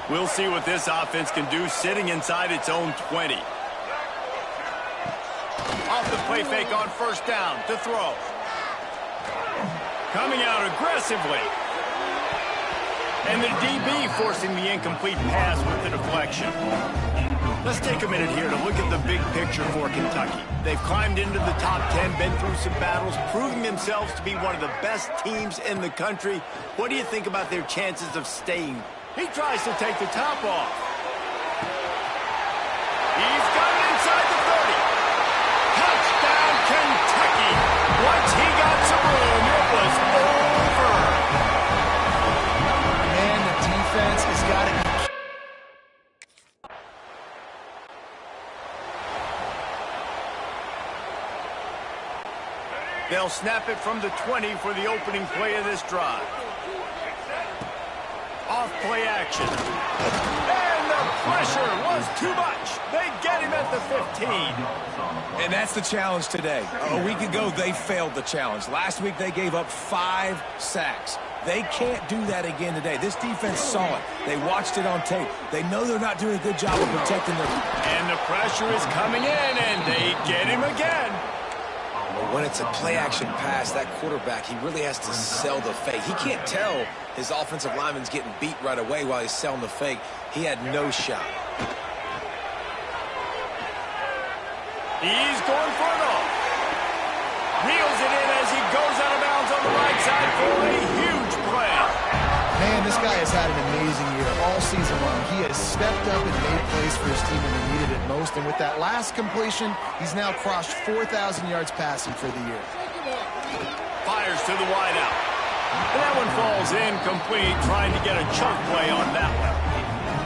We'll see what this offense can do sitting inside its own 20. Off the play fake on first down to throw. Coming out aggressively. And the DB forcing the incomplete pass with the deflection. Let's take a minute here to look at the big picture for Kentucky. They've climbed into the top 10, been through some battles, proving themselves to be one of the best teams in the country. What do you think about their chances of staying? He tries to take the top off. He's got it inside the 30. Touchdown, Kentucky. Once he got some room, it was over. Man, the defense has got to be. They'll snap it from the 20 for the opening play of this drive. Off play action. And the pressure was too much. They get him at the 15. And that's the challenge today. A week ago, they failed the challenge. Last week, they gave up 5 sacks. They can't do that again today. This defense saw it. They watched it on tape. They know they're not doing a good job of protecting their... And the pressure is coming in, and they get him again. When it's a play-action pass, that quarterback, he really has to sell the fake. He can't tell his offensive lineman's getting beat right away while he's selling the fake. He had no shot. He's going for it all. Reels it in as he goes out of bounds on the right side for a huge play. Man, this guy has had an amazing year all season long. He has stepped up and made plays for his team when they needed it most. And with that last completion, he's now crossed 4,000 yards passing for the year. Fires to the wideout. And that one falls incomplete, trying to get a chunk play on that one.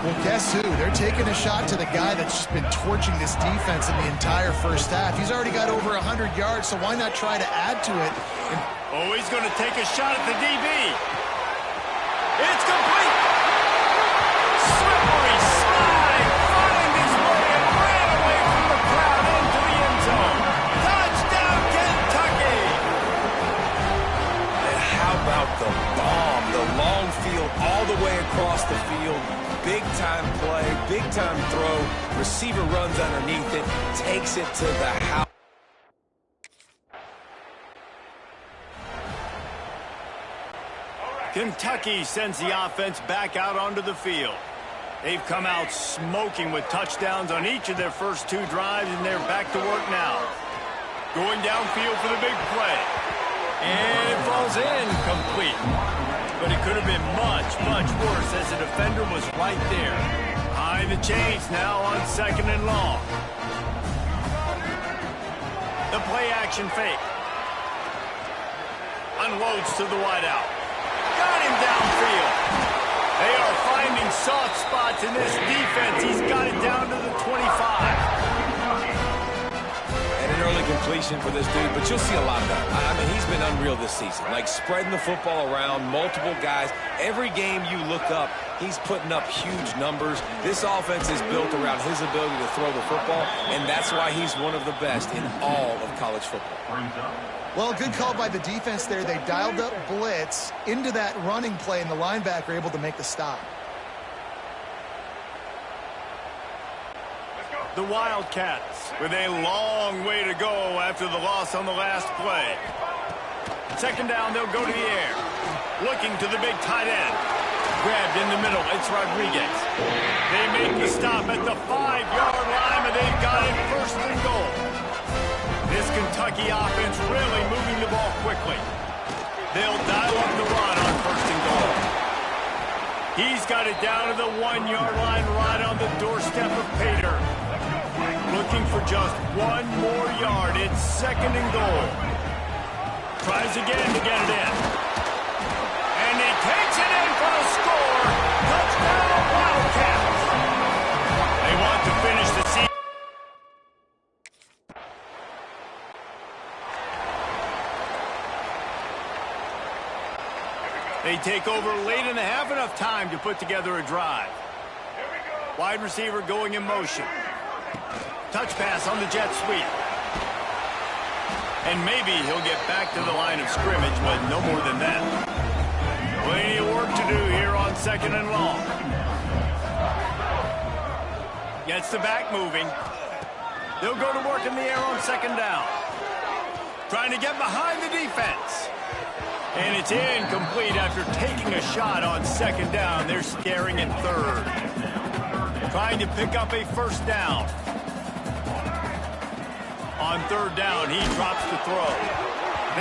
Well, guess who? They're taking a shot to the guy that's just been torching this defense in the entire first half. He's already got over 100 yards, so why not try to add to it? Oh, he's going to take a shot at the DB. It's complete. Slippery slide, find his way and ran away from the crowd into the end zone. Touchdown, Kentucky! And how about the bomb? The long field all the way across the field. Big-time play, big-time throw. Receiver runs underneath it, takes it to the house. Kentucky sends the offense back out onto the field. They've come out smoking with touchdowns on each of their first 2 drives, and they're back to work now. Going downfield for the big play. And it falls incomplete. But it could have been much, much worse as the defender was right there. High the chains now on 2nd and long. The play action fake. Unloads to the wideout. Got him downfield. They are finding soft spots in this defense. He's got it down to the 25. And an early completion for this dude, but you'll see a lot of that. I mean, he's been unreal this season. Like spreading the football around, multiple guys. Every game you look up, he's putting up huge numbers. This offense is built around his ability to throw the football, and that's why he's one of the best in all of college football. Well, good call by the defense there. They dialed up blitz into that running play, and the linebacker able to make the stop. The Wildcats with a long way to go after the loss on the last play. 2nd down, they'll go to the air. Looking to the big tight end. Grabbed in the middle, it's Rodriguez. They make the stop at the 5-yard line, and they've got it 1st and goal. This Kentucky offense really moving the ball quickly. They'll dial up the run on 1st and goal. He's got it down to the 1-yard line right on the doorstep of Pater. Looking for just 1 more yard. It's 2nd and goal. Tries again to get it in. And he takes it in for the score. Touchdown, Wildcats. They want to finish the season. They take over late in the half, enough time to put together a drive. Wide receiver going in motion. Touch pass on the jet sweep. And maybe he'll get back to the line of scrimmage, but no more than that. Plenty of work to do here on 2nd and long. Gets the back moving. They'll go to work in the air on second down. Trying to get behind the defense. And it's incomplete after taking a shot on second down. They're scaring at third. Trying to pick up a first down. On third down, he drops the throw.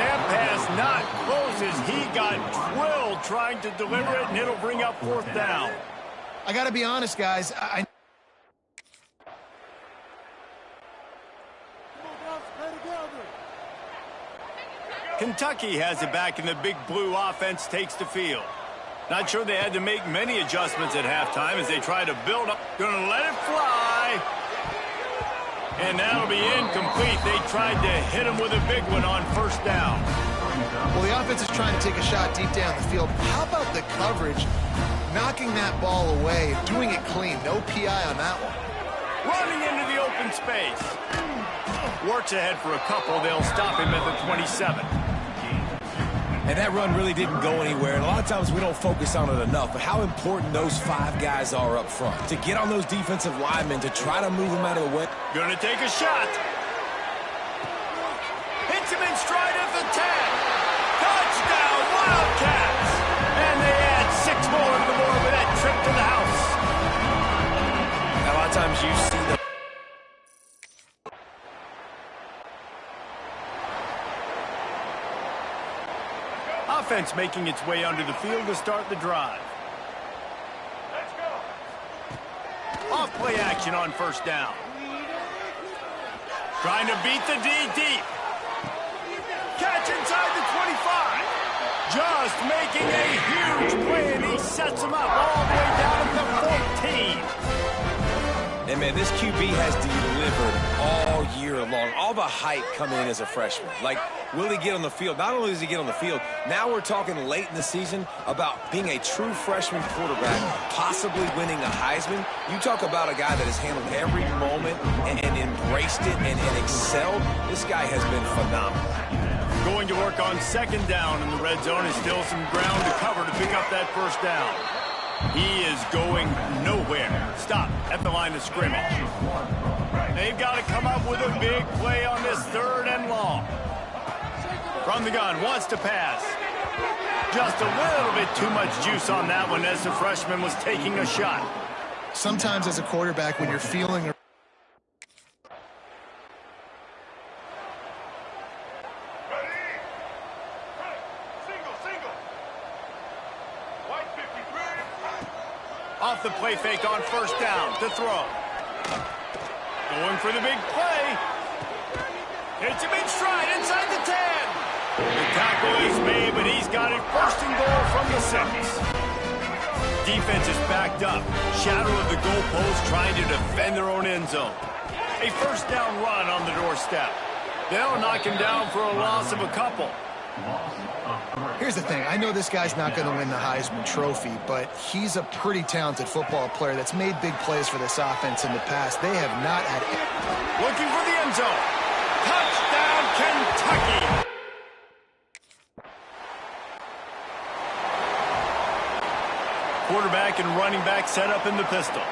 That pass not close as he got drilled trying to deliver it, and it'll bring up fourth down. I got to be honest, guys. Kentucky has it back, and the big blue offense takes the field. Not sure they had to make many adjustments at halftime as they try to build up. Gonna let it fly. And that'll be incomplete. They tried to hit him with a big one on first down. Well, the offense is trying to take a shot deep down the field. How about the coverage? Knocking that ball away, doing it clean. No PI on that one. Running into the open space. Works ahead for a couple. They'll stop him at the 27. And that run really didn't go anywhere. And a lot of times we don't focus on it enough, but how important those 5 guys are up front. To get on those defensive linemen, to try to move them out of the way. Gonna take a shot. Hits him in stride at the 10. Touchdown, Wildcats! And they add 6 more to the board with that trip to the house. A lot of times you see the offense making its way under the field to start the drive. Let's go. Off play action on first down. Trying to beat the D deep. Catch inside the 25. Just making a huge play, and he sets him up all the way down at the 14. And, man, this QB has delivered all year long. All the hype coming in as a freshman. Like, will he get on the field? Not only does he get on the field, now we're talking late in the season about being a true freshman quarterback, possibly winning a Heisman. You talk about a guy that has handled every moment and embraced it and excelled. This guy has been phenomenal. Going to work on second down in the red zone is still some ground to cover to pick up that first down. He is going nowhere. Stop at the line of scrimmage. They've got to come up with a big play on this third and long. From the gun, wants to pass. Just a little bit too much juice on that one as the freshman was taking a shot. Sometimes as a quarterback, when you're feeling... Off the play fake on first down to throw. Going for the big play. Hits him in stride inside the 10. The tackle is made, but he's got it first and goal from the 6. Defense is backed up. Shadow of the goalpost trying to defend their own end zone. A first down run on the doorstep. They'll knock him down for a loss of a couple. Here's the thing. I know this guy's not going to win the Heisman Trophy, but he's a pretty talented football player that's made big plays for this offense in the past. They have not had... Looking for the end zone. Touchdown, Kentucky! Quarterback and running back set up in the pistol.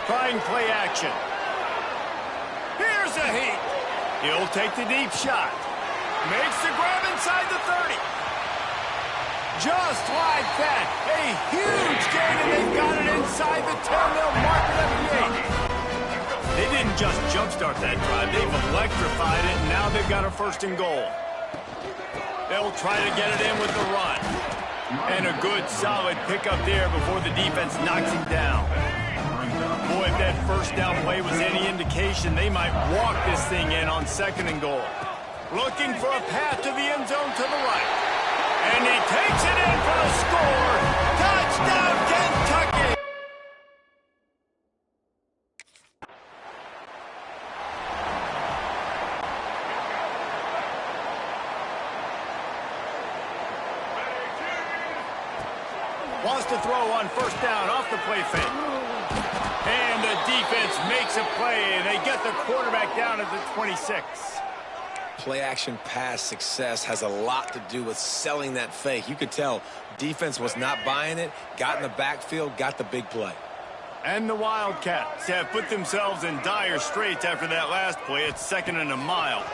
Trying play action. Here's a heat. He'll take the deep shot. Makes the grab inside the 30. Just like that. A huge gain, and they've got it inside the 10. They'll mark it at the 8. They didn't just jumpstart that drive. They've electrified it, and now they've got a first and goal. They'll try to get it in with the run. And a good, solid pickup there before the defense knocks him down. Boy, if that first down play was any indication, they might walk this thing in on second and goal. Looking for a path to the end zone to the right. And he takes it in for the score. Touchdown, Kentucky! Wants to throw on first down off the play fake. And the defense makes a play. They get the quarterback down at the 26. play-action pass success has a lot to do with selling that fake. You could tell defense was not buying it, got in the backfield, got the big play. And the Wildcats have put themselves in dire straits after that last play. It's 2nd and a mile.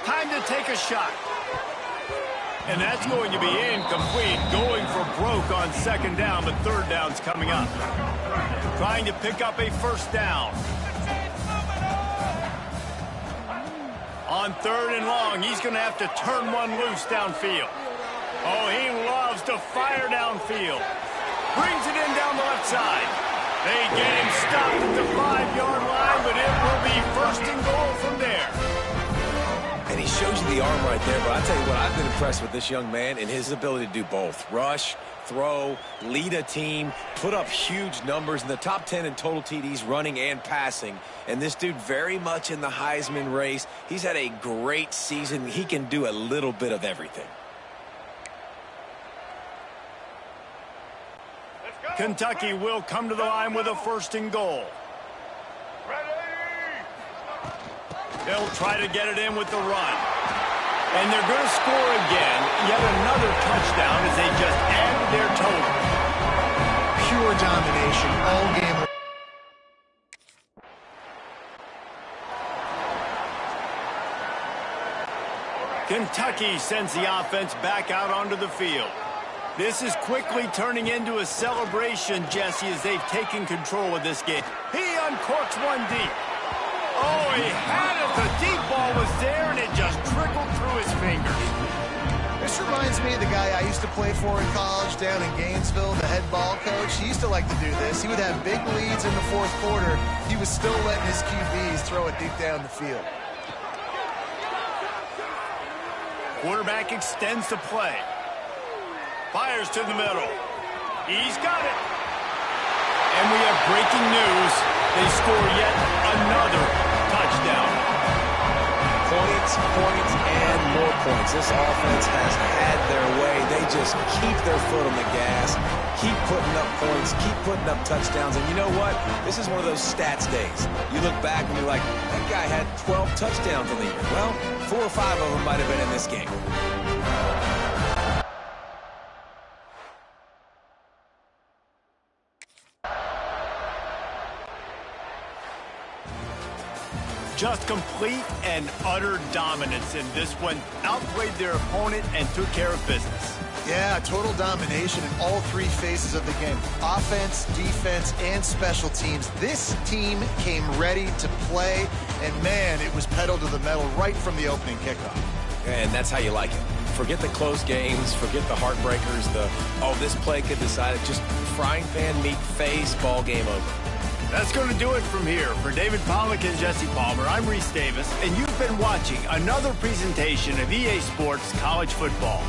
Time to take a shot. And that's going to be incomplete. Going for broke on 2nd down, but 3rd down's coming up. Trying to pick up a 1st down. On 3rd and long, he's going to have to turn one loose downfield. Oh, he loves to fire downfield. Brings it in down the left side. They get him stopped at the 5-yard line, but it will be 1st and goal from there. And he shows you the arm right there, but I tell you what, I've been impressed with this young man and his ability to do both. Rush, throw, lead a team, put up huge numbers in the top 10 in total TDs running and passing. And this dude very much in the Heisman race. He's had a great season. He can do a little bit of everything. Kentucky will come to the line with a 1st and goal. They'll try to get it in with the run. And they're going to score again. Yet another touchdown as they just added their total. Pure domination all game. Kentucky sends the offense back out onto the field. This is quickly turning into a celebration, Jesse, as they've taken control of this game. He uncorks one deep. Oh, he had it. The deep ball was there, and it just trickled through his fingers. This reminds me of the guy I used to play for in college down in Gainesville, the head ball coach. He used to like to do this. He would have big leads in the 4th quarter. He was still letting his QBs throw it deep down the field. Quarterback extends the play. Fires to the middle. He's got it. And we have breaking news. They score yet another touchdown. Points, points, and more points. This offense has had their way. They just keep their foot on the gas, keep putting up points, keep putting up touchdowns. And you know what? This is one of those stats days. You look back and you're like, that guy had 12 touchdowns in the year. Well, 4 or 5 of them might have been in this game. Just complete and utter dominance in this one. Outplayed their opponent and took care of business. Yeah, total domination in all 3 phases of the game. Offense, defense, and special teams. This team came ready to play, and man, it was pedal to the metal right from the opening kickoff. And that's how you like it. Forget the close games, forget the heartbreakers, this play could decide it. Just frying pan meat face, ball game over. That's going to do it from here. For David Pollack and Jesse Palmer, I'm Reese Davis, and you've been watching another presentation of EA Sports College Football.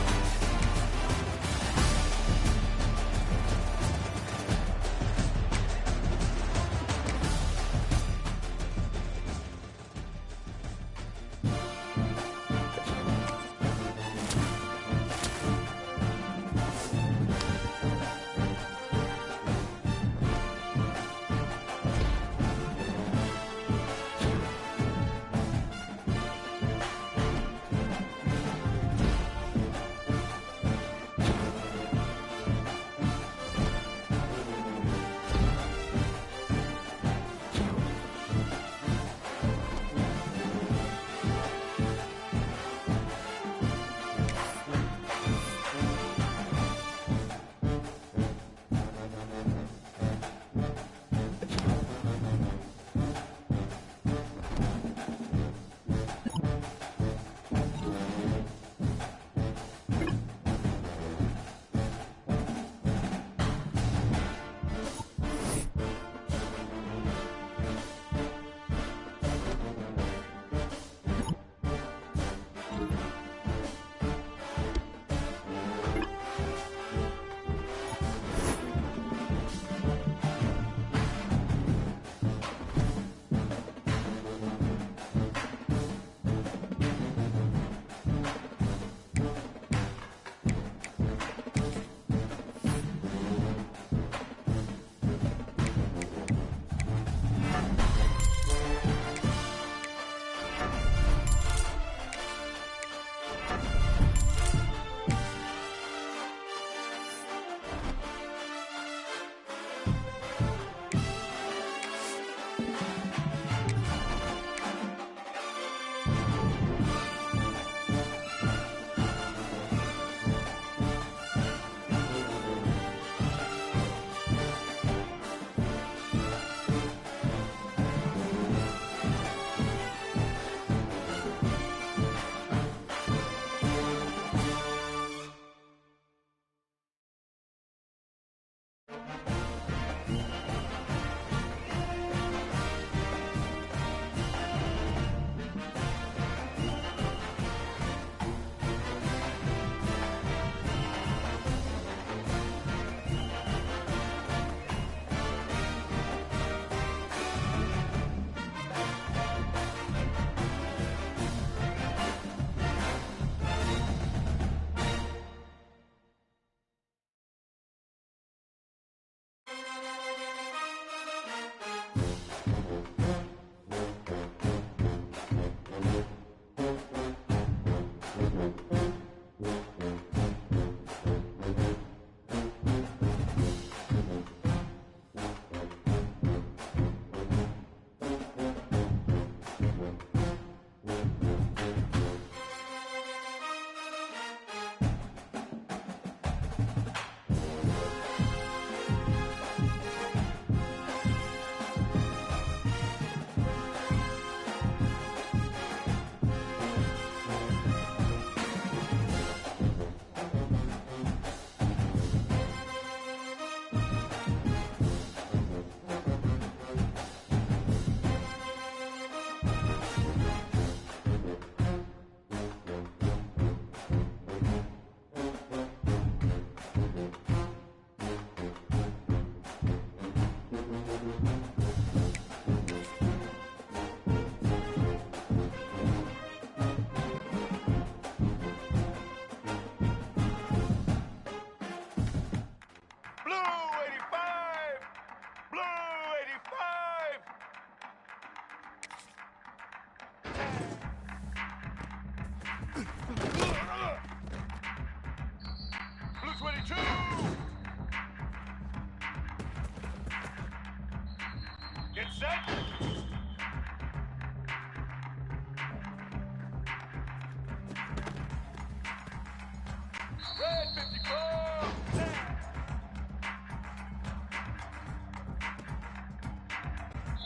Red 54.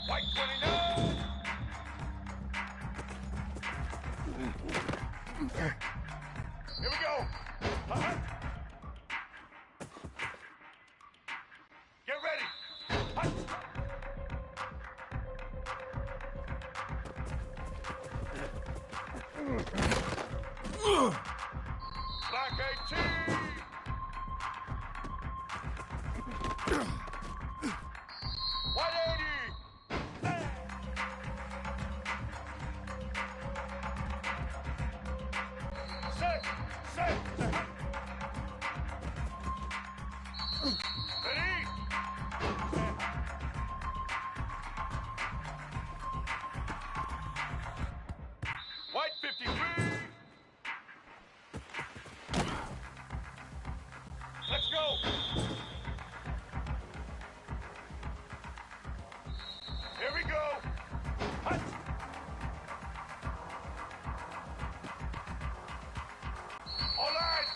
White 29. Here we go. Get ready. Black 18. White 80. Set. Ready? White 53. Let's go. Here we go. Hut. All right.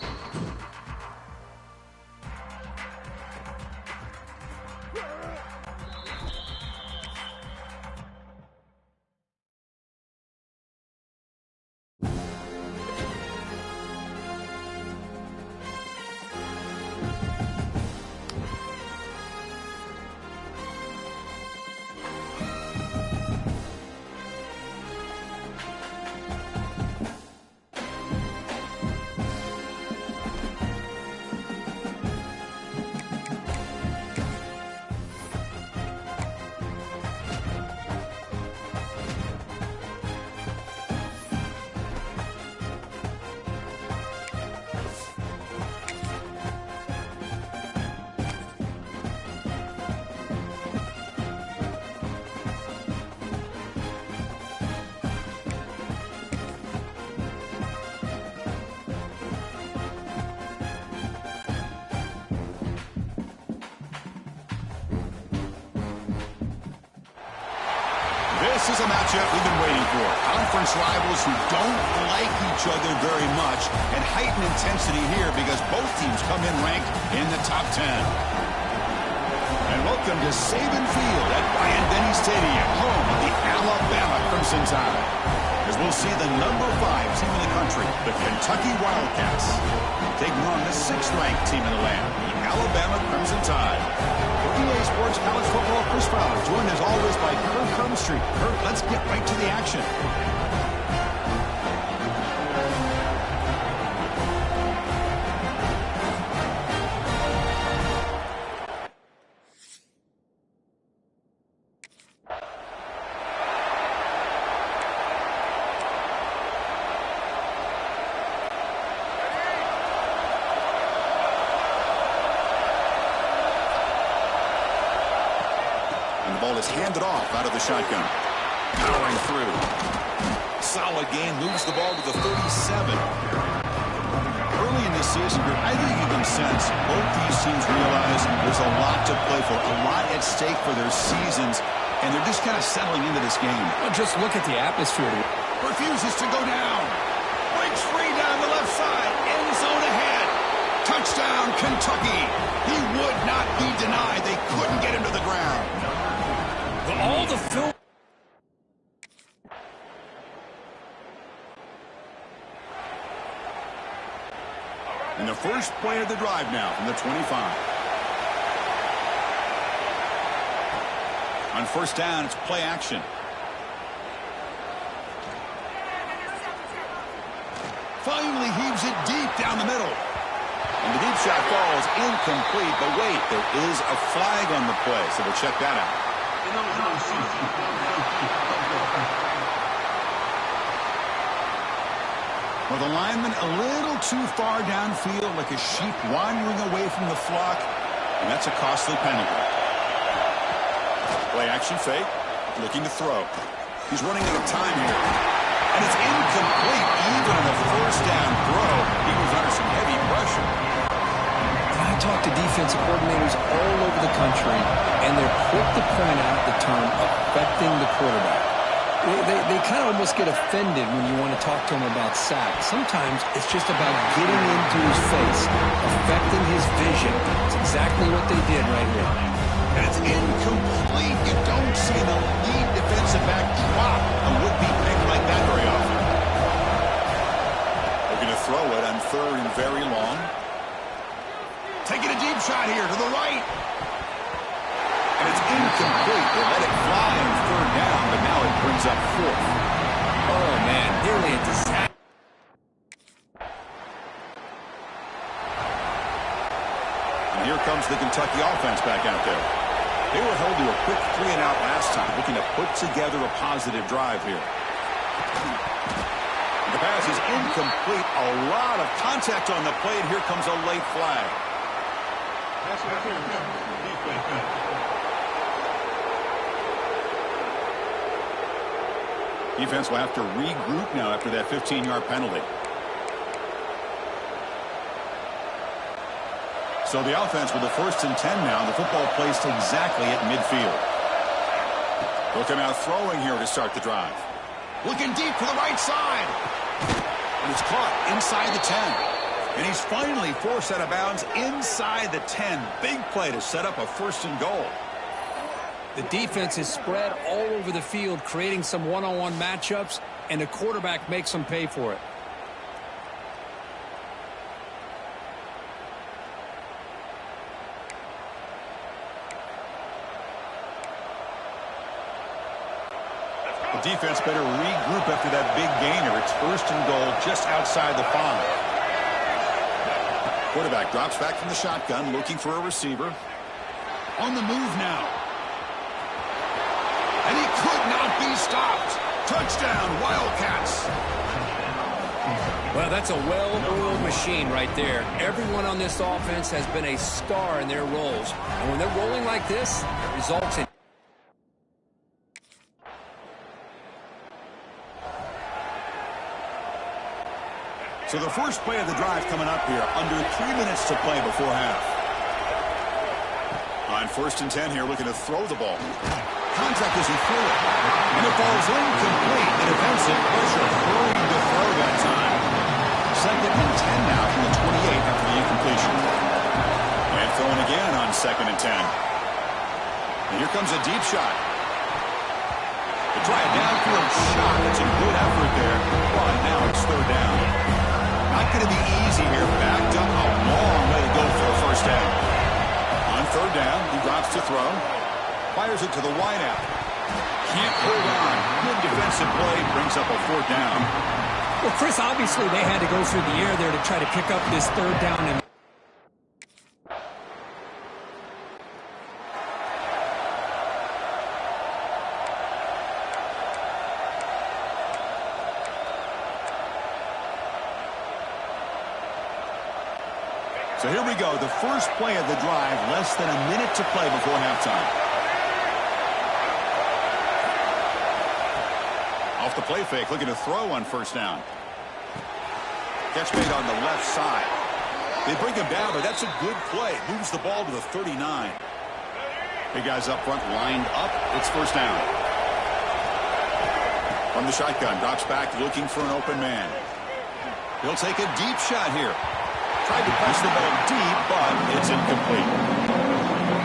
This is a matchup we've been waiting for. Conference rivals who don't like each other very much, and heightened intensity here because both teams come in ranked in the top 10. And welcome to Saban Field at Bryant-Denny Stadium, home of the Alabama Crimson Tide. As we'll see the number 5 team in the country, the Kentucky Wildcats, taking on the 6th-ranked team in the land, the Alabama Crimson Tide. For EA Sports College Football, Chris Fowler, joined as always by Kirk Crumstreet. Kirk, let's get right to the action. Handed off out of the shotgun. Powering through. Solid game. Moves the ball to the 37. Early in this season, I think you can sense both these teams realize there's a lot to play for, a lot at stake for their seasons, and they're just kind of settling into this game. Well, just look at the atmosphere. Refuses to go down. Breaks free down the left side. End zone ahead. Touchdown, Kentucky. He would not be denied. They couldn't get him to the ground. All the film. And the first play of the drive now from the 25. On first down, it's play action. Finally heaves it deep down the middle. And the deep shot falls incomplete, but wait, there is a flag on the play, so we'll check that out. Well, the lineman a little too far downfield, like a sheep wandering away from the flock, and that's a costly penalty. Play action fake, looking to throw. He's running out of time here, and it's incomplete. Even on the first down throw, he was under some heavy pressure. I talk to defensive coordinators all over the country, and they're quick to point out the term affecting the quarterback. They kind of almost get offended when you want to talk to them about sacks. Sometimes it's just about getting into his face, affecting his vision. It's exactly what they did right here. And it's incomplete. You don't see the lead defensive back drop a would-be pick like that very often. Looking to throw it on 3rd and very long. Taking a deep shot here to the right. And it's incomplete. They let it fly on 3rd down, but now it brings up 4th. Oh, man, nearly a disaster. And here comes the Kentucky offense back out there. They were held to a quick 3-and-out last time, looking to put together a positive drive here. The pass is incomplete. A lot of contact on the play, and here comes a late flag. Defense will have to regroup now after that 15-yard penalty. So the offense with the 1st and 10 now. The football placed exactly at midfield. Looking out throwing here to start the drive. Looking deep to the right side. And it's caught inside the 10. And he's finally forced out of bounds inside the 10. Big play to set up a 1st and goal. The defense is spread all over the field, creating some one-on-one matchups, and the quarterback makes them pay for it. The defense better regroup after that big gainer. It's 1st and goal just outside the 5. Quarterback drops back from the shotgun, looking for a receiver. On the move now. And he could not be stopped. Touchdown, Wildcats. Well, that's a well-oiled machine right there. Everyone on this offense has been a star in their roles. And when they're rolling like this, it results in... So the first play of the drive coming up here, under 3 minutes to play before half. On 1st and 10 here, looking to throw the ball. Contact as he threw it. And it falls incomplete. The defensive pressure hurried to throw that time. 2nd and 10 now from the 28 after the incompletion. And throwing again on 2nd and 10. And here comes a deep shot. They try a downfield shot. It's a good effort there. But now it's 3rd down. Not going to be easy here. Backed up a long way to go for a 1st down. On 3rd down, he drops to throw. Fires it to the wideout. Can't hold on. Good defensive play. Brings up a 4th down. Well, Chris, obviously they had to go through the air there to try to pick up this 3rd down. And so here we go. The first play of the drive. Less than a minute to play before halftime. Off the play fake, looking to throw on 1st down. Catch made on the left side. They bring him down, but that's a good play. Moves the ball to the 39. Big guys up front lined up. It's 1st down. From the shotgun, drops back looking for an open man. He'll take a deep shot here. Tried to press the ball deep, but it's incomplete.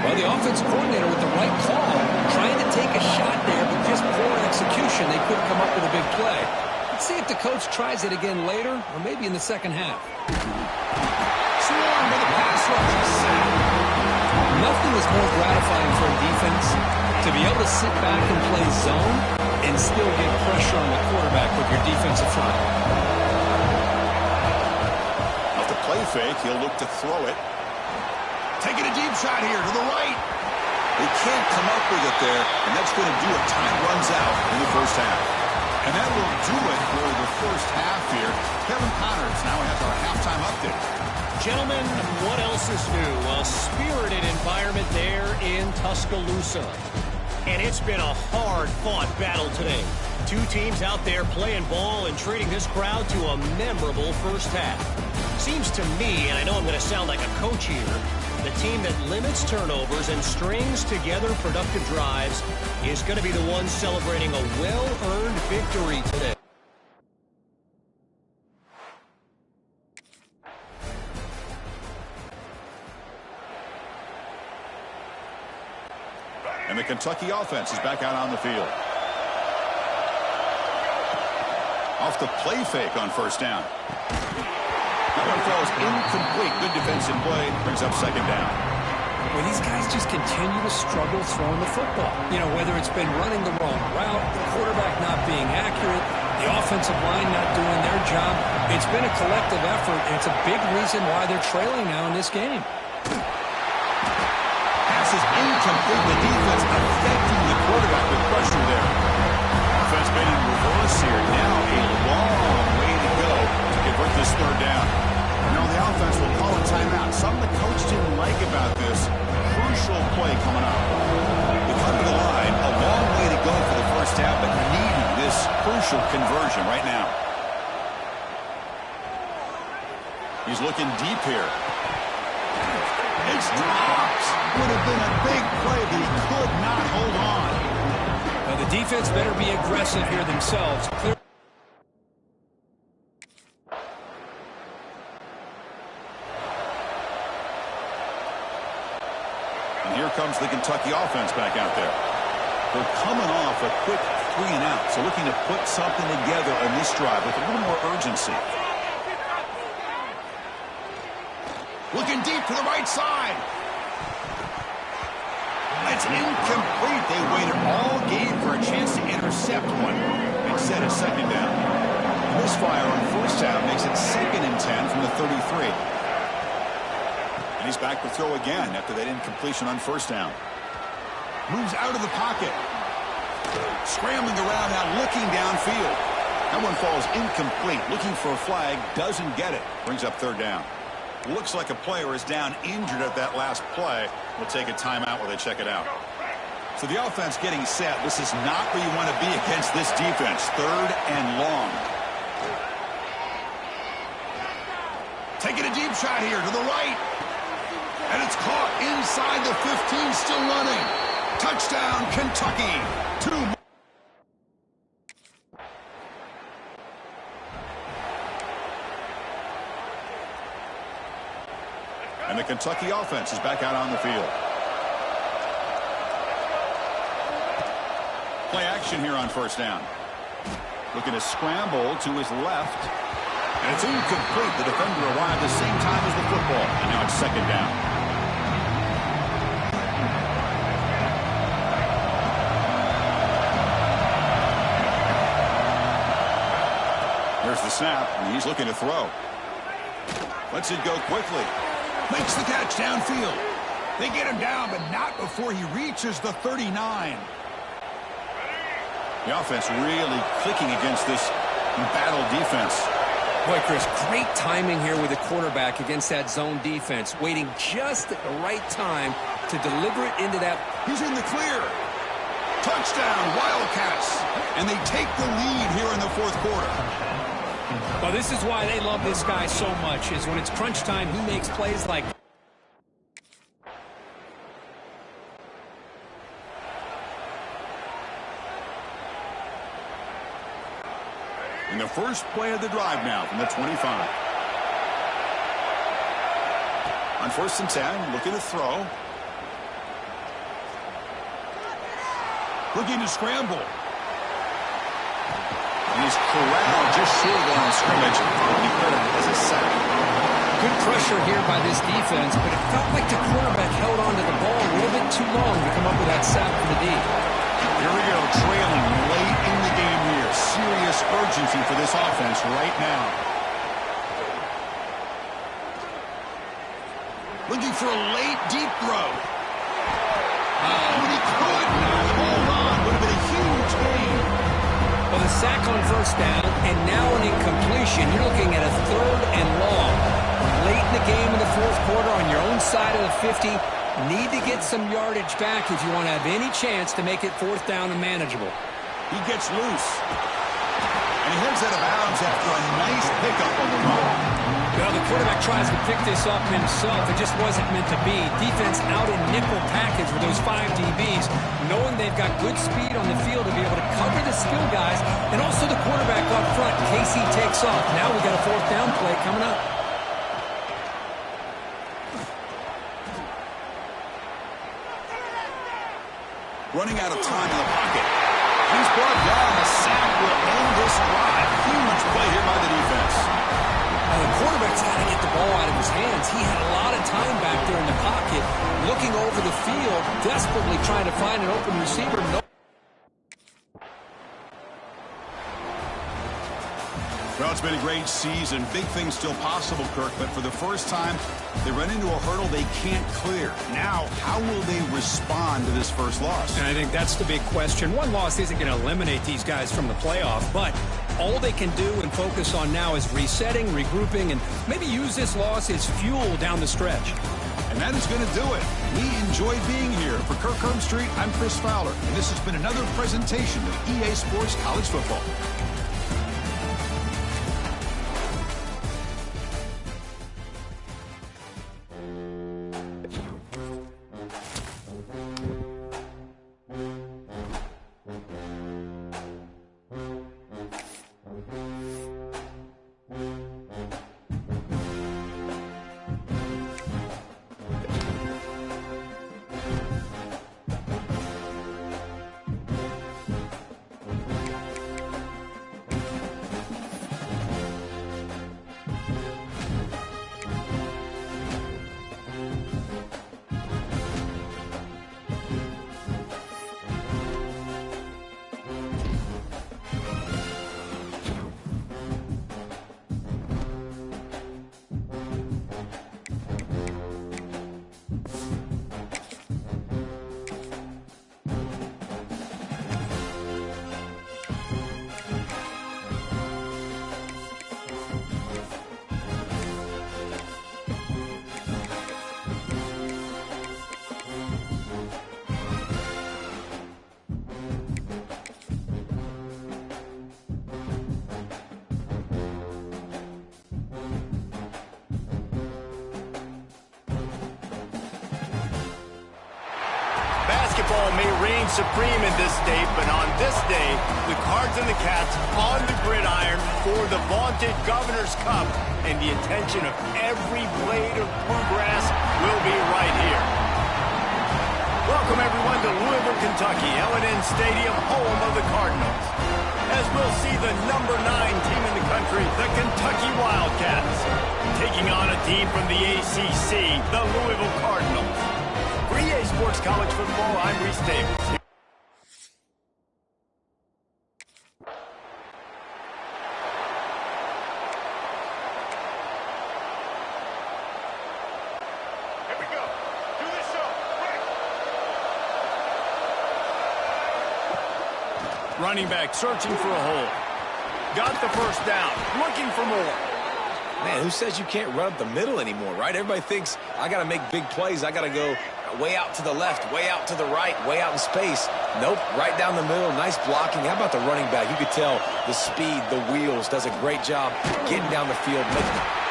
well, the offensive coordinator with the right call, trying to take a shot there, but just poor execution. They couldn't come up with a big play. Let's see if the coach tries it again later, or maybe in the 2nd half. Swarm with a pass rush is set. Nothing is more gratifying for a defense to be able to sit back and play zone and still get pressure on the quarterback with your defensive front. Off the play fake, he'll look to throw it. Taking a deep shot here to the right. They can't come up with it there, and that's going to do it. Time runs out in the 1st half. And that will do it for the 1st half here. Kevin Connors now has our halftime update. Gentlemen, what else is new? A spirited environment there in Tuscaloosa. And it's been a hard-fought battle today. Two teams out there playing ball and treating this crowd to a memorable first half. Seems to me, and I know I'm going to sound like a coach here, the team that limits turnovers and strings together productive drives is going to be the one celebrating a well-earned victory today. And the Kentucky offense is back out on the field. Off the play fake on first down. That one falls incomplete. Good defensive play. Brings up second down. Well, these guys just continue to struggle throwing the football. You know, whether it's been running the wrong route, the quarterback not being accurate, the offensive line not doing their job. It's been a collective effort, and it's a big reason why they're trailing now in this game. Pass is incomplete. The defense affecting the quarterback with pressure there. Offense been in reverse here. Now a long way to go to convert this third down. Now the offense will call a timeout. Something the coach didn't like about this. Crucial play coming up. They come to the line. A long way to go for the first down, but needing this crucial conversion right now. He's looking deep here. It's dropped. Would have been a big play, but he could not hold on. Now the defense better be aggressive here themselves. And here comes the Kentucky offense back out there. They're coming off a quick 3-and-out, so looking to put something together on this drive with a little more urgency. Looking deep to the right side. It's incomplete. They waited all game for a chance to intercept one. Instead, it's second down. Misfire on first down makes it 2nd and 10 from the 33. And he's back to throw again after that incompletion on first down. Moves out of the pocket. Scrambling around now, looking downfield. That one falls incomplete. Looking for a flag, doesn't get it. Brings up third down. Looks like a player is down injured at that last play. We'll take a timeout while they check it out. So the offense getting set. This is not where you want to be against this defense. 3rd and long. Taking a deep shot here to the right. And it's caught inside the 15, still running. Touchdown, Kentucky. 2. And the Kentucky offense is back out on the field. Play action here on first down. Looking to scramble to his left. And it's incomplete. The defender arrived the same time as the football. And now it's second down. There's the snap, and he's looking to throw. Lets it go quickly. Makes the catch downfield. They get him down, but not before he reaches the 39. The offense really clicking against this embattled defense. Boy, Chris, great timing here with the quarterback against that zone defense, waiting just at the right time to deliver it into that. He's in the clear. Touchdown, Wildcats. And they take the lead here in the fourth quarter. Well, this is why they love this guy so much, is when it's crunch time, he makes plays like. In the first play of the drive now from the 25. On 1st and 10, looking to throw. Looking to scramble. And he's corralled just short of the line of scrimmage. Will be credited as a sack. Good pressure here by this defense, but it felt like the quarterback held onto the ball a little bit too long to come up with that sack for the D. Here we go, trailing late in the game here. Serious urgency for this offense right now. Looking for a late deep throw. Oh, and he could not hold on. Would have been a huge gain. Well, the sack on first down, and now an incompletion. You're looking at a 3rd and long. Late in the game in the fourth quarter on your own side of the 50. Need to get some yardage back if you want to have any chance to make it 4th down and manageable. He gets loose. And he heads out of bounds after a nice pickup on the run. Well, the quarterback tries to pick this up himself. It just wasn't meant to be. Defense out in nickel package with those 5 DBs, knowing they've got good speed on the field to be able to cover the skill guys, and also the quarterback up front in case he takes off. Now we got a 4th down play coming up. Running out of time in the pocket. He's brought down. The sack will end this drive. Huge play here by the defense. Now the quarterback's got to get the ball out of his hands. He had a lot of time back there in the pocket, looking over the field, desperately trying to find an open receiver. No. Well, it's been a great season. Big things still possible, Kirk, but for the first time, they run into a hurdle they can't clear. Now, how will they respond to this first loss? And I think that's the big question. One loss isn't going to eliminate these guys from the playoff, but all they can do and focus on now is resetting, regrouping, and maybe use this loss as fuel down the stretch. And that is going to do it. We enjoyed being here. For Kirk Herbstreit, I'm Chris Fowler, and this has been another presentation of EA Sports College Football. Basketball may reign supreme in this state, but on this day, the Cards and the Cats on the gridiron for the vaunted Governor's Cup, and the attention of every blade of bluegrass will be right here. Welcome, everyone, to Louisville, Kentucky, L&N Stadium, home of the Cardinals. As we'll see the number 9 team in the country, the Kentucky Wildcats, taking on a team from the ACC, the Louisville Cardinals. For EA Sports College Football, I'm Reese Davis. Here we go. Do this show. Right. Running back searching for a hole. Got the first down, looking for more. Man, who says you can't run up the middle anymore, right? Everybody thinks I got to make big plays. I got to go way out to the left, way out to the right, way out in space. Nope, right down the middle, nice blocking. How about the running back? You could tell the speed, the wheels, does a great job getting down the field.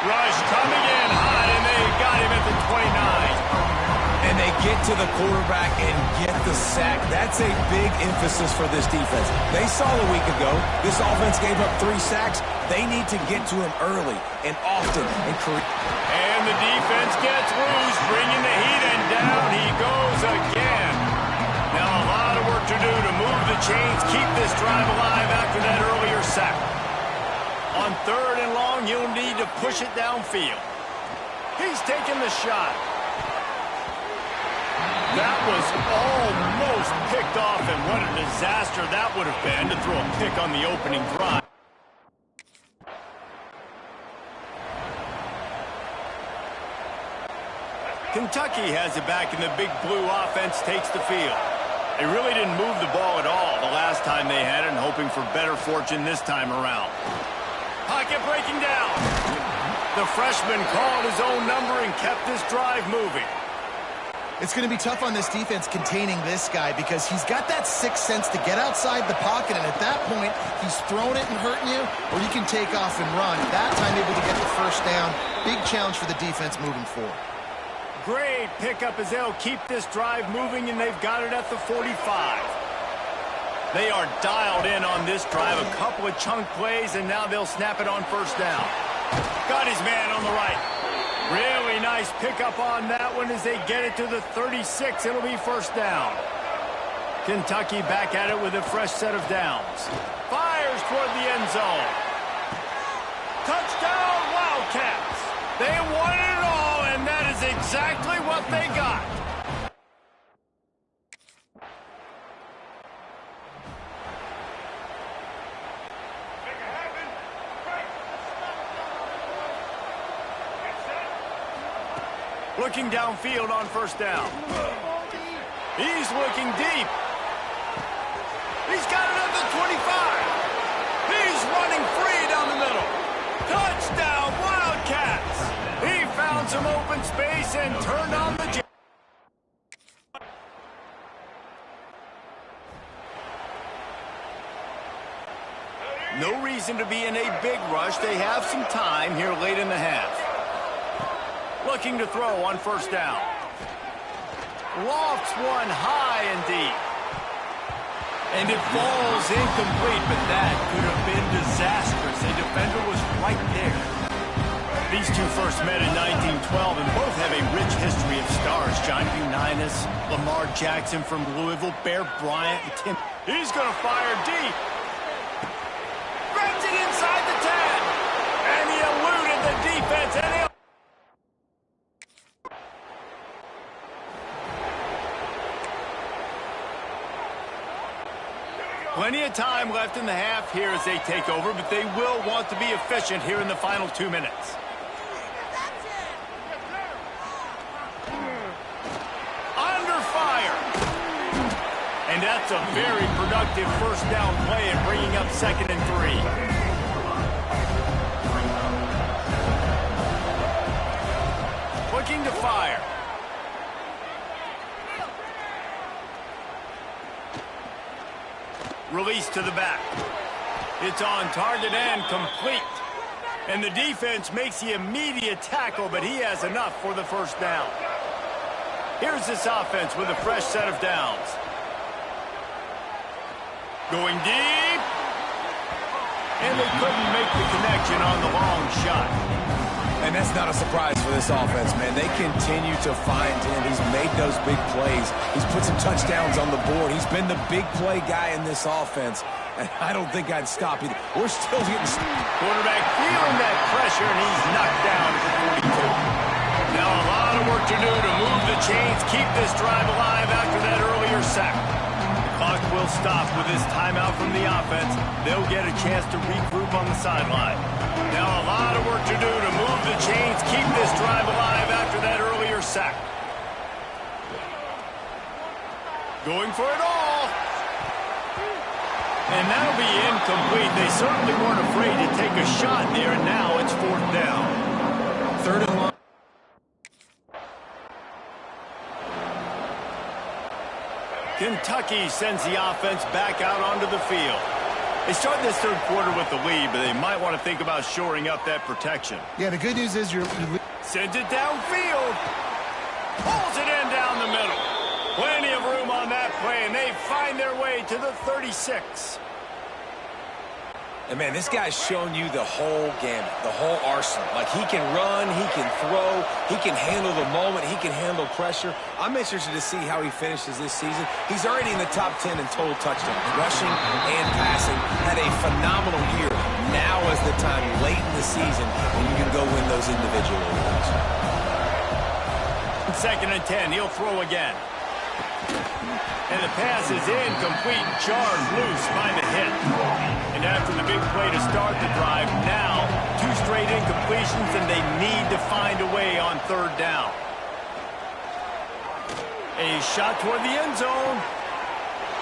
Rush coming in hot, and they got him at the 29. And they get to the quarterback and get the sack. That's a big emphasis for this defense. They saw a week ago, this offense gave up 3 sacks. They need to get to him early and often. And the defense gets loose, bringing the heat, and down he goes again. Now a lot of work to do to move the chains, keep this drive alive after that earlier sack. On 3rd and long, you'll need to push it downfield. He's taking the shot. That was almost picked off, and what a disaster that would have been to throw a pick on the opening drive. Kentucky has it back, and the big blue offense takes the field. They really didn't move the ball at all the last time they had it, and hoping for better fortune this time around. Pocket breaking down. The freshman called his own number and kept this drive moving. It's going to be tough on this defense containing this guy because he's got that sixth sense to get outside the pocket, and at that point, he's throwing it and hurting you, or you can take off and run. That time able to get the first down. Big challenge for the defense moving forward. Great pickup as they'll keep this drive moving, and they've got it at the 45. They are dialed in on this drive. A couple of chunk plays, and now they'll snap it on first down. Got his man on the right. Really nice pickup on that one as they get it to the 36. It'll be first down. Kentucky back at it with a fresh set of downs. Fires toward the end zone. Touchdown, Wildcats. They won it all, and that is exactly what they got. Looking downfield on first down. He's looking deep. He's got it at the 25. He's running free down the middle. Touchdown, Wildcats. He found some open space and turned on the jet. No reason to be in a big rush. They have some time here late in the half. Looking to throw on first down. Lofts one high and deep. And it falls incomplete, but that could have been disastrous. A defender was right there. These two first met in 1912 and both have a rich history of stars. John Unitas, Lamar Jackson from Louisville, Bear Bryant, and Tim. He's going to fire deep. Grabs it inside the 10. And he eluded the defense. And he plenty of time left in the half here as they take over, but they will want to be efficient here in the final 2 minutes. Under fire. And that's a very productive first down play and bringing up 2nd and 3. Looking to fire. Release to the back. It's on target and complete. And the defense makes the immediate tackle, but he has enough for the first down. Here's this offense with a fresh set of downs. Going deep. And they couldn't make the connection on the long shot. And that's not a surprise for this offense, man. They continue to find him. He's made those big plays. He's put some touchdowns on the board. He's been the big play guy in this offense. And I don't think I'd stop either. We're still getting... Quarterback feeling that pressure, and he's knocked down at the 42. Now a lot of work to do to move the chains, keep this drive alive after that earlier sack. The clock will stop with this timeout from the offense. They'll get a chance to regroup on the sideline. Now a lot of work to do to move the chains, keep this drive alive after that earlier sack. Going for it all. And that'll be incomplete. They certainly weren't afraid to take a shot there, and now it's 4th down. 3rd and long. Kentucky sends the offense back out onto the field. They start this 3rd quarter with the lead, but they might want to think about shoring up that protection. Yeah, the good news is you're sends it downfield. Pulls it in down the middle. Plenty of room on that play, and they find their way to the 36. And, man, this guy's shown you the whole gamut, the whole arsenal. Like, he can run, he can throw, he can handle the moment, he can handle pressure. I'm interested to see how he finishes this season. He's already in the top 10 in total touchdowns, rushing and passing. Had a phenomenal year. Now is the time, late in the season, when you can go win those individual awards. 2nd and 10, he'll throw again. And the pass is incomplete, jarred loose by the hit. And after the big play to start the drive, now 2 straight incompletions, and they need to find a way on 3rd down. A shot toward the end zone.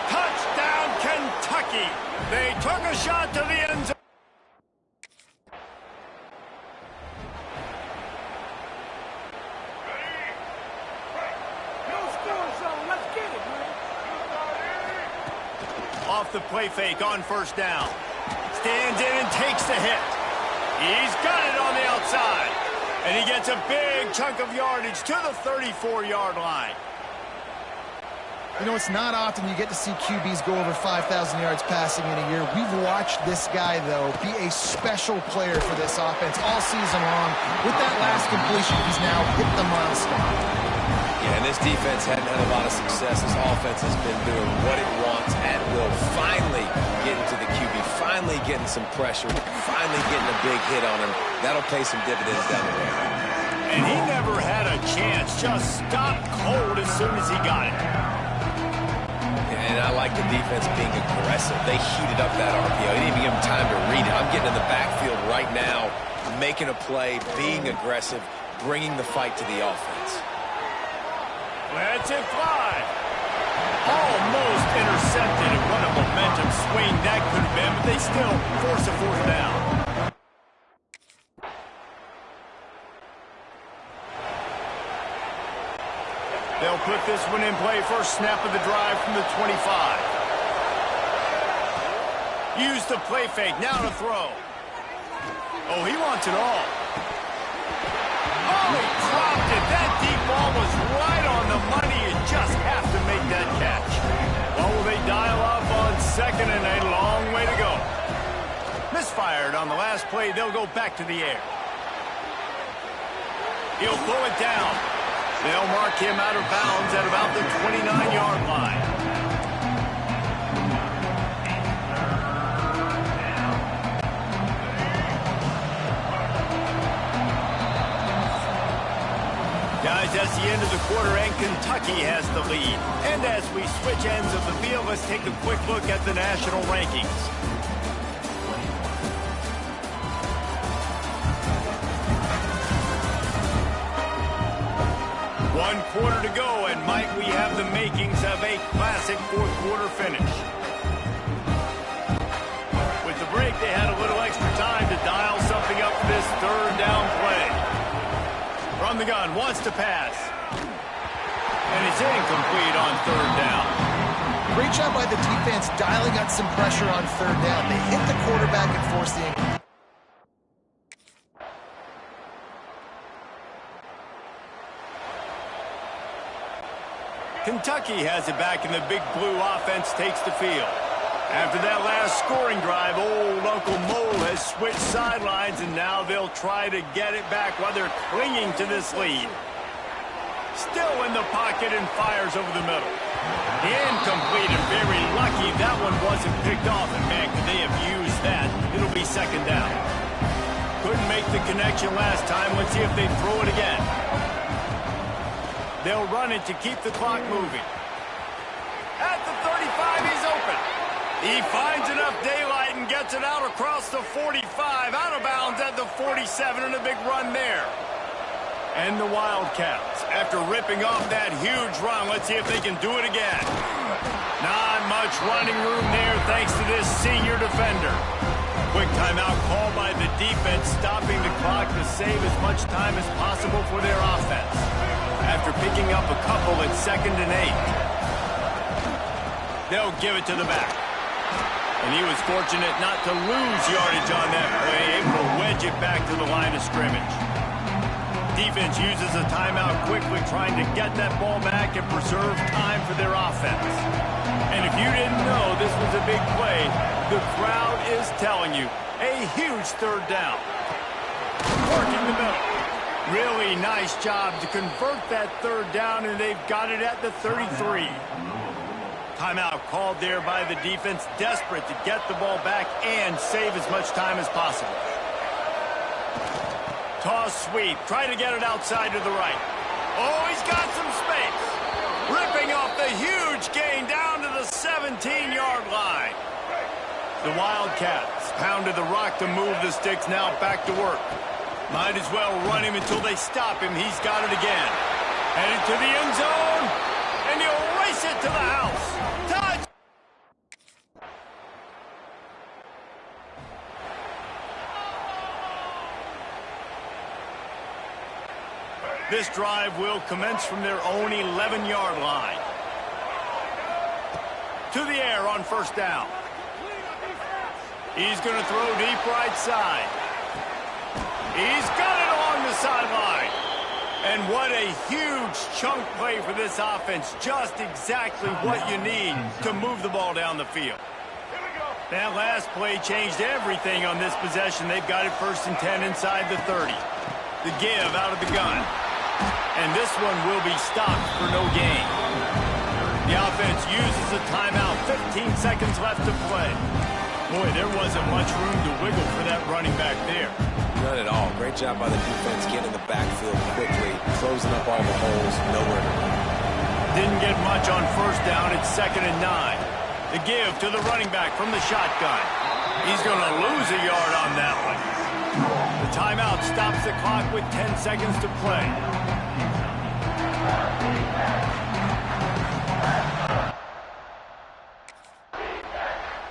Touchdown, Kentucky. They took a shot to the end zone. play fake on first down. Stands in and takes the hit. He's got it on the outside. And he gets a big chunk of yardage to the 34-yard line. You know, it's not often you get to see QBs go over 5,000 yards passing in a year. We've watched this guy, though, be a special player for this offense all season long. With that last completion, he's now hit the milestone. Yeah, and this defense hadn't had a lot of success. This offense has been doing what it wants at will. Finally getting to the QB, finally getting some pressure, finally getting a big hit on him. That'll pay some dividends down the road. And he never had a chance. Just stopped cold as soon as he got it. And I like the defense being aggressive. They heated up that RPO. They didn't even give him time to read it. I'm getting in the backfield right now, making a play, being aggressive, bringing the fight to the offense. Let's it fly. Almost intercepted, and what a momentum swing that could have been, but they still force a fourth down. They'll put this one in play. First snap of the drive from the 25. Use the play fake. Now to throw. Oh, he wants it all. Oh, he dropped it. That deep ball was right on the money. You just have to make that catch. Oh, they dial up on second and a long way to go. Misfired on the last play. They'll go back to the air. He'll pull it down. They'll mark him out of bounds at about the 29-yard line. Guys, that's the end of the quarter, and Kentucky has the lead. And as we switch ends of the field, let's take a quick look at the national rankings. One quarter to go, and might we have the makings of a classic fourth quarter finish. With the break, they had a little extra time to dial something up for this third down play. From the gun, wants to pass. And it's incomplete on third down. Great job by the defense dialing up some pressure on third down. They hit the quarterback and forced the incomplete. Kentucky has it back, and the big blue offense takes the field. After that last scoring drive, old Uncle Mole has switched sidelines, and now they'll try to get it back while they're clinging to this lead. Still in the pocket and fires over the middle. Incomplete, and very lucky that one wasn't picked off, and man, could they have used that. It'll be second down. Couldn't make the connection last time. Let's see if they throw it again. They'll run it to keep the clock moving. At the 35, he's open. He finds enough daylight and gets it out across the 45, out of bounds at the 47, and a big run there. And the Wildcats, after ripping off that huge run, let's see if they can do it again. Not much running room there thanks to this senior defender. Quick timeout called by the defense, stopping the clock to save as much time as possible for their offense. After picking up a couple at 2nd and 8. They'll give it to the back. And he was fortunate not to lose yardage on that play, able to wedge it back to the line of scrimmage. Defense uses a timeout quickly, trying to get that ball back and preserve time for their offense. And if you didn't know this was a big play, the crowd is telling you, a huge third down. Working the middle. Really nice job to convert that third down, and they've got it at the 33. Timeout called there by the defense, desperate to get the ball back and save as much time as possible. Toss sweep, try to get it outside to the right. Oh, he's got some space. Ripping off the huge gain down to the 17-yard line. The Wildcats pounded the rock to move the sticks, now back to work. Might as well run him until they stop him. He's got it again. Headed to the end zone, and he'll race it to the house. Touch! This drive will commence from their own 11-yard line. To the air on first down. He's going to throw deep right side. He's got it along the sideline. And what a huge chunk play for this offense. Just exactly what you need to move the ball down the field. That last play changed everything on this possession. They've got it 1st and 10 inside the 30. The give out of the gun. And this one will be stopped for no gain. The offense uses a timeout. 15 seconds left to play. Boy, there wasn't much room to wiggle for that running back there. None at all. Great job by the defense getting in the backfield quickly, closing up all the holes, nowhere to run. Didn't get much on 1st down. It's 2nd and 9. The give to the running back from the shotgun. He's going to lose a yard on that one. The timeout stops the clock with 10 seconds to play.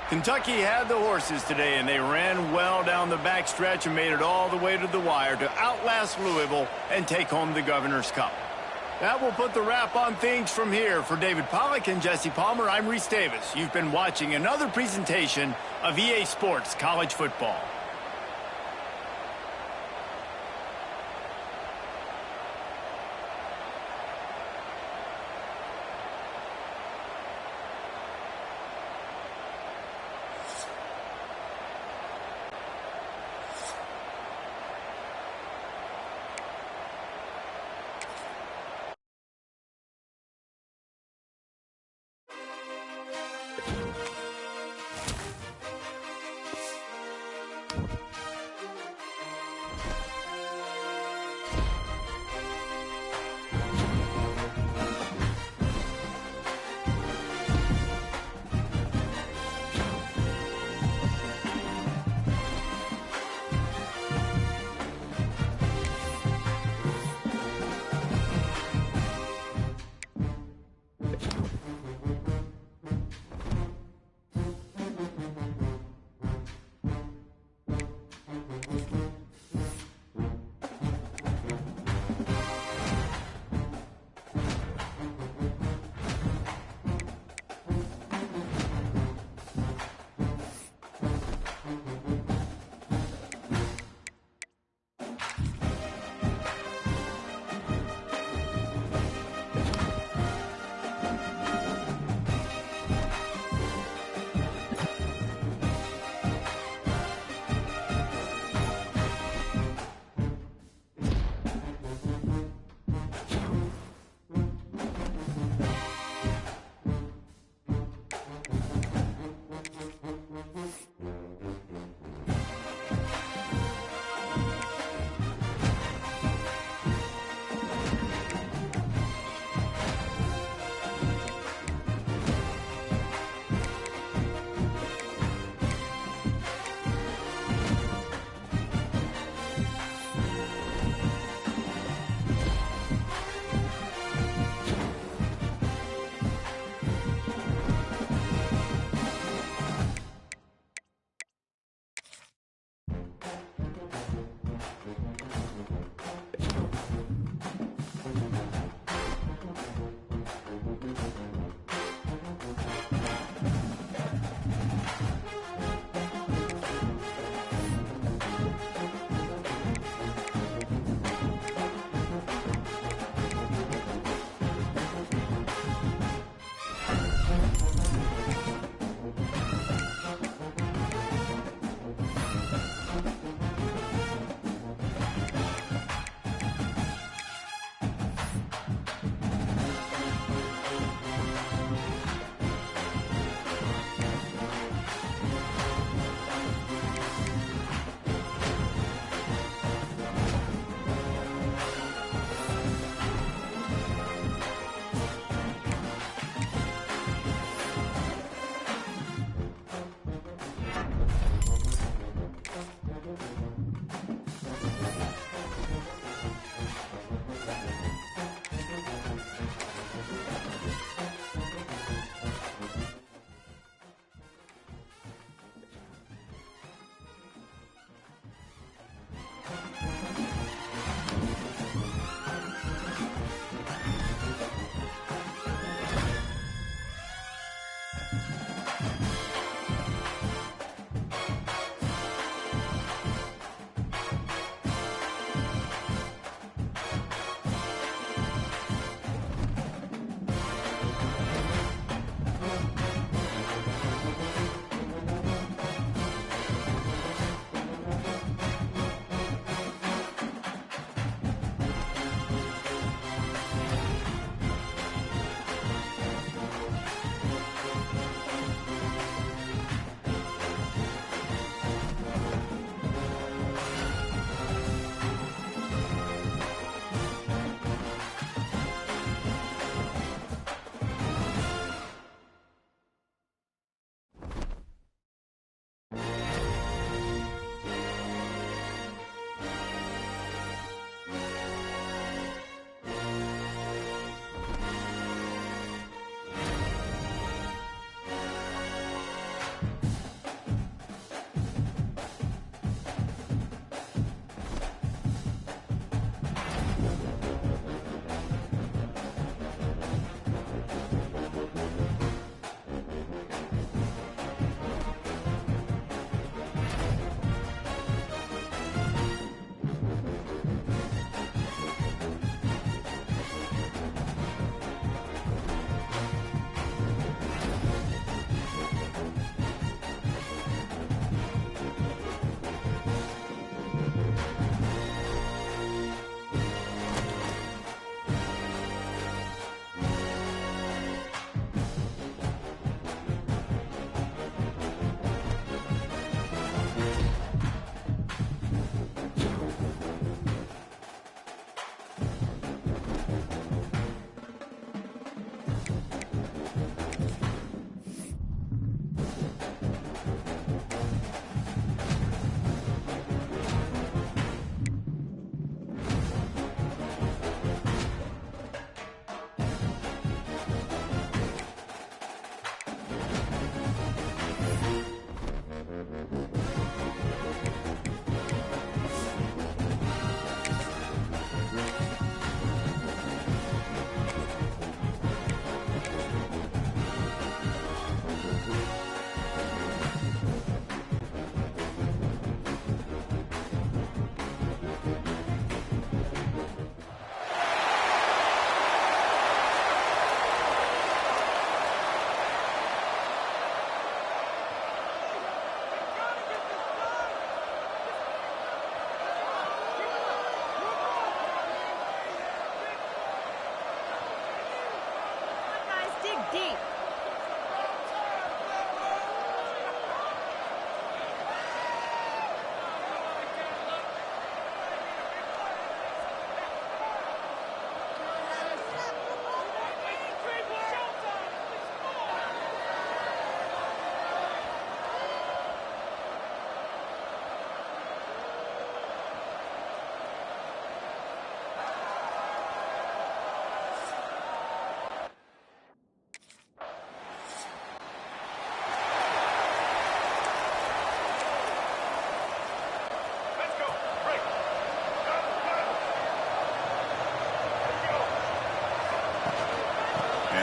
Kentucky had the horses today, and they ran well down the backstretch and made it all the way to the wire to outlast Louisville and take home the Governor's Cup. That will put the wrap on things from here. For David Pollack and Jesse Palmer, I'm Reese Davis. You've been watching another presentation of EA Sports College Football.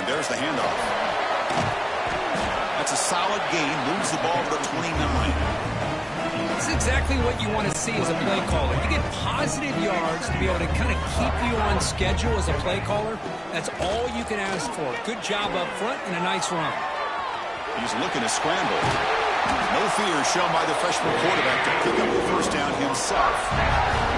And there's the handoff. That's a solid gain. Moves the ball to the 29. It's exactly what you want to see as a play caller. You get positive yards to be able to kind of keep you on schedule as a play caller. That's all you can ask for. Good job up front and a nice run. He's looking to scramble. No fear shown by the freshman quarterback to pick up the first down himself.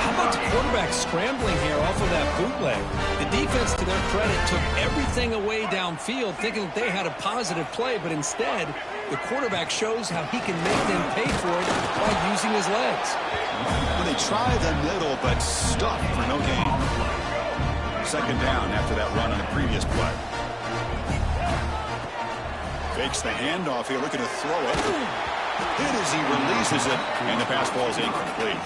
How about the quarterback scrambling here off of that bootleg? The defense, to their credit, took everything away downfield thinking that they had a positive play, but instead, the quarterback shows how he can make them pay for it by using his legs. Well, they try the middle, but stuck for no gain. Second down after that run on the previous play. Fakes the handoff here, looking to throw it. Hit as he releases it, and the pass ball is incomplete.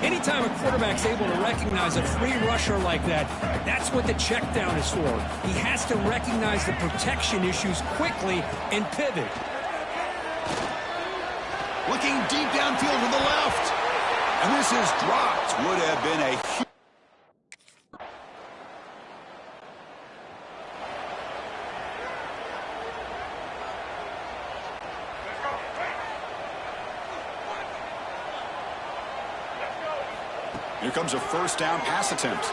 Anytime a quarterback's able to recognize a free rusher like that, that's what the check down is for. He has to recognize the protection issues quickly and pivot. Looking deep downfield to the left. And this is dropped. Would have been a huge... Here comes a first down pass attempt.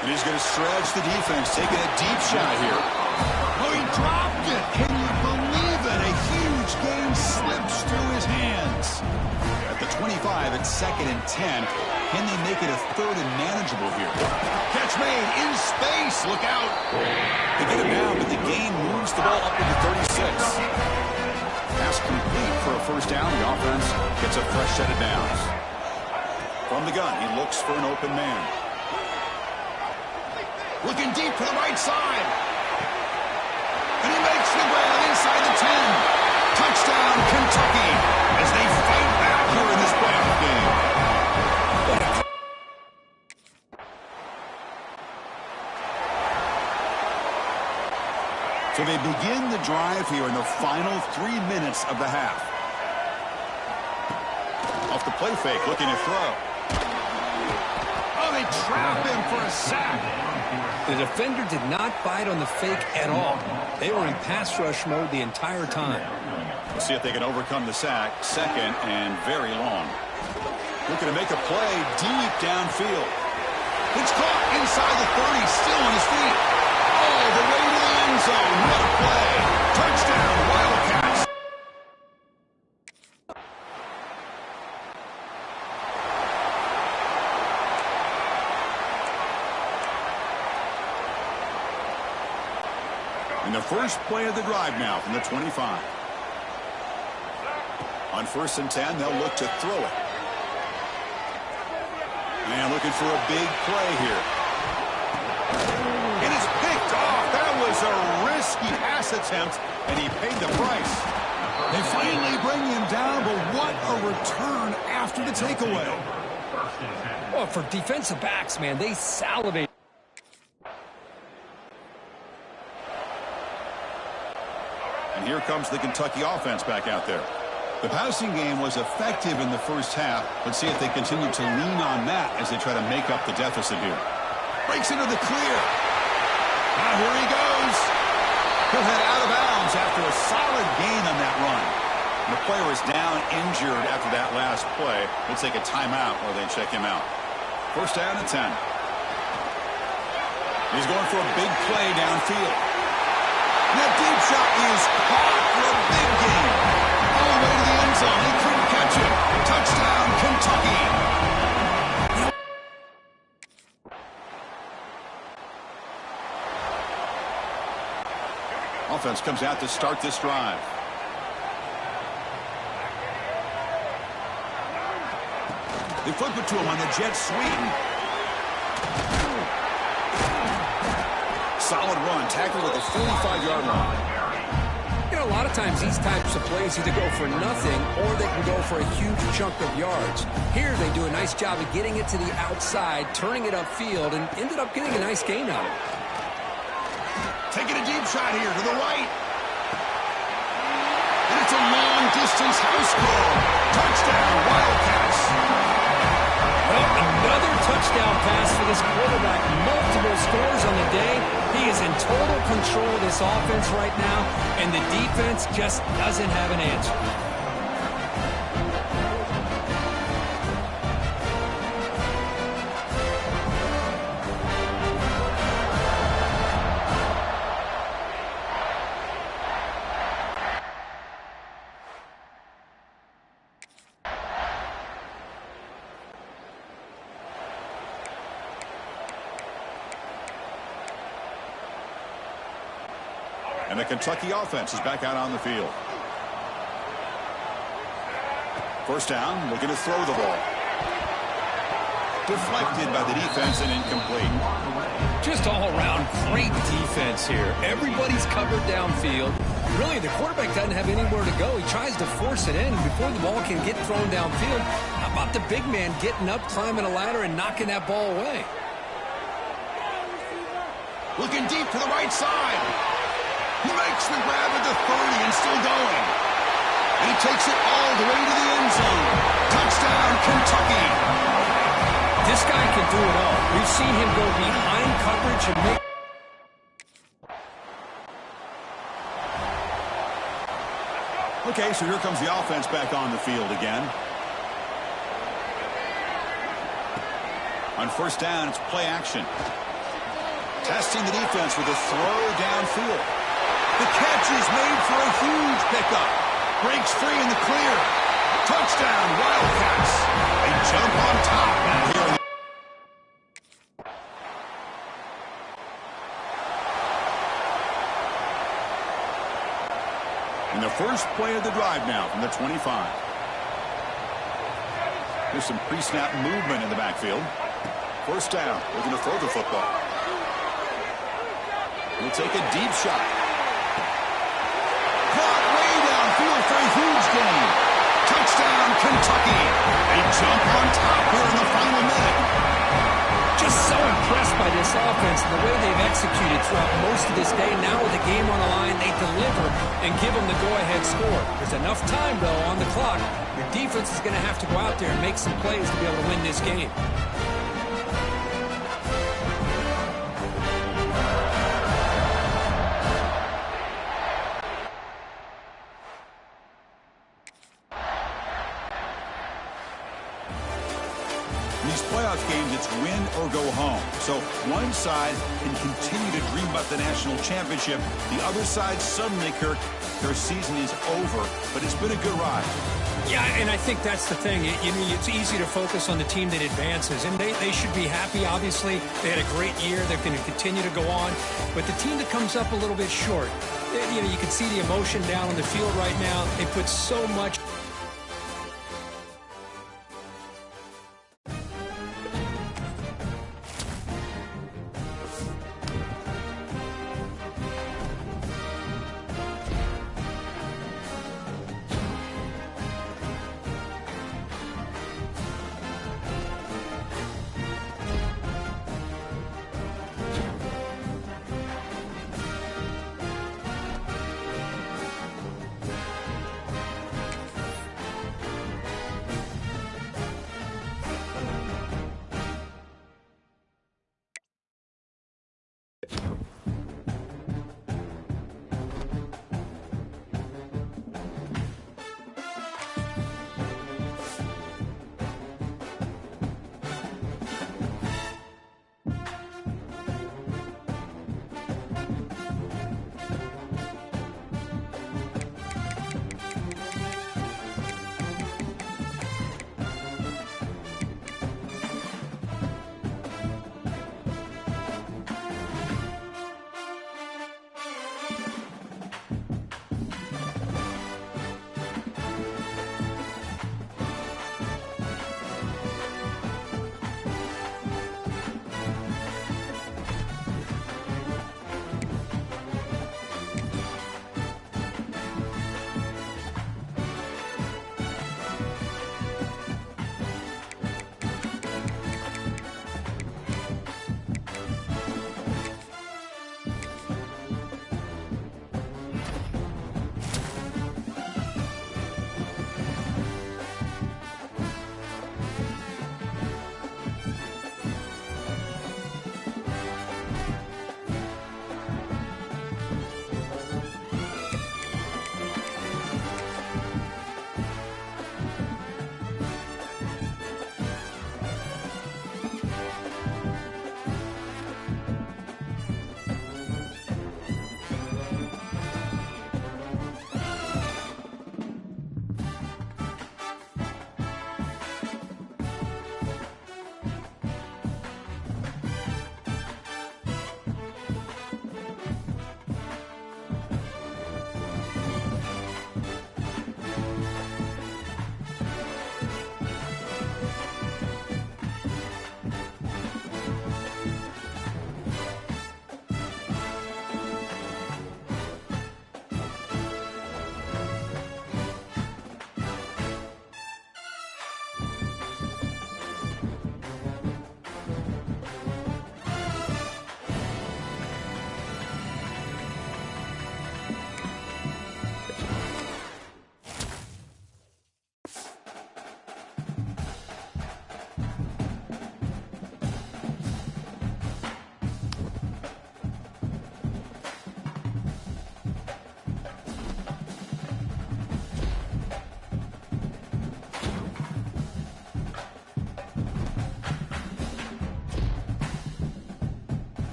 And he's going to stretch the defense, taking a deep shot here. Oh, he dropped it. Can you believe it? A huge gain slips through his hands. At the 25, it's 2nd and 10. Can they make it a 3rd and manageable here? Catch made in space. Look out. They get him down, but the gain moves the ball up to the 36. Pass complete for a first down. The offense gets a fresh set of downs. From the gun, he looks for an open man. Looking deep to the right side. And he makes the grab inside the 10. Touchdown, Kentucky, as they fight back here in this playoff game. So they begin the drive here in the final 3 minutes of the half. Off the play fake, looking to throw. Oh, they trap him for a sack. The defender did not bite on the fake at all. They were in pass rush mode the entire time. We'll see if they can overcome the sack. 2nd and very long. Looking to make a play deep downfield. It's caught inside the 30, still on his feet. All the way to the end zone. What a play. Touchdown, Wildcats. And the first play of the drive now from the 25. On 1st and 10, they'll look to throw it. And looking for a big play here. It is picked off. That was a risky pass attempt, and he paid the price. They finally bring him down, but what a return after the takeaway. Well, for defensive backs, man, they salivate. And here comes the Kentucky offense back out there. The passing game was effective in the first half. Let's see if they continue to lean on that as they try to make up the deficit here. Breaks into the clear. Now here he goes. He'll head out of bounds after a solid gain on that run. And the player is down injured after that last play. We'll take a timeout while they check him out. First down and 10. He's going for a big play downfield. That deep shot is caught for a big gain. All the way to the end zone. He couldn't catch it. Touchdown, Kentucky. Offense comes out to start this drive. They flip it to him on the jet sweep. Solid run, tackled at the 45-yard line. You know, a lot of times these types of plays either go for nothing or they can go for a huge chunk of yards. Here they do a nice job of getting it to the outside, turning it upfield, and ended up getting a nice gain out of it. Taking a deep shot here to the right. And it's a long-distance house call. Touchdown, Wildcats. Well, another touchdown pass for this quarterback. Multiple scores on the day. He is in total control of this offense right now, and the defense just doesn't have an answer. And the Kentucky offense is back out on the field. First down, looking to throw the ball. Deflected by the defense and incomplete. Just all around great defense here. Everybody's covered downfield. Really, the quarterback doesn't have anywhere to go. He tries to force it in before the ball can get thrown downfield. How about the big man getting up, climbing a ladder, and knocking that ball away? Looking deep to the right side. He makes the grab at the 30 and still going. And he takes it all the way to the end zone. Touchdown, Kentucky. This guy can do it all. We've seen him go behind coverage and make... Okay, so here comes the offense back on the field again. On first down, it's play action. Testing the defense with a throw downfield. The catch is made for a huge pickup. Breaks free in the clear. Touchdown, Wildcats. They jump on top now here. In the first play of the drive now from the 25. There's some pre-snap movement in the backfield. First down, looking to throw the football. He'll take a deep shot. Caught way downfield for a huge gain. Touchdown, Kentucky. They jump on top here in the final minute. Just so impressed by this offense and the way they've executed throughout most of this day. Now with the game on the line, they deliver and give them the go-ahead score. There's enough time, though, on the clock. Your defense is going to have to go out there and make some plays to be able to win this game. These playoff games, it's win or go home. So one side can continue to dream about the national championship. The other side, suddenly, Kirk, their season is over. But it's been a good ride. Yeah, and I think that's the thing. It's easy to focus on the team that advances, and they should be happy, obviously. They had a great year. They're going to continue to go on. But the team that comes up a little bit short, you can see the emotion down on the field right now. They put so much...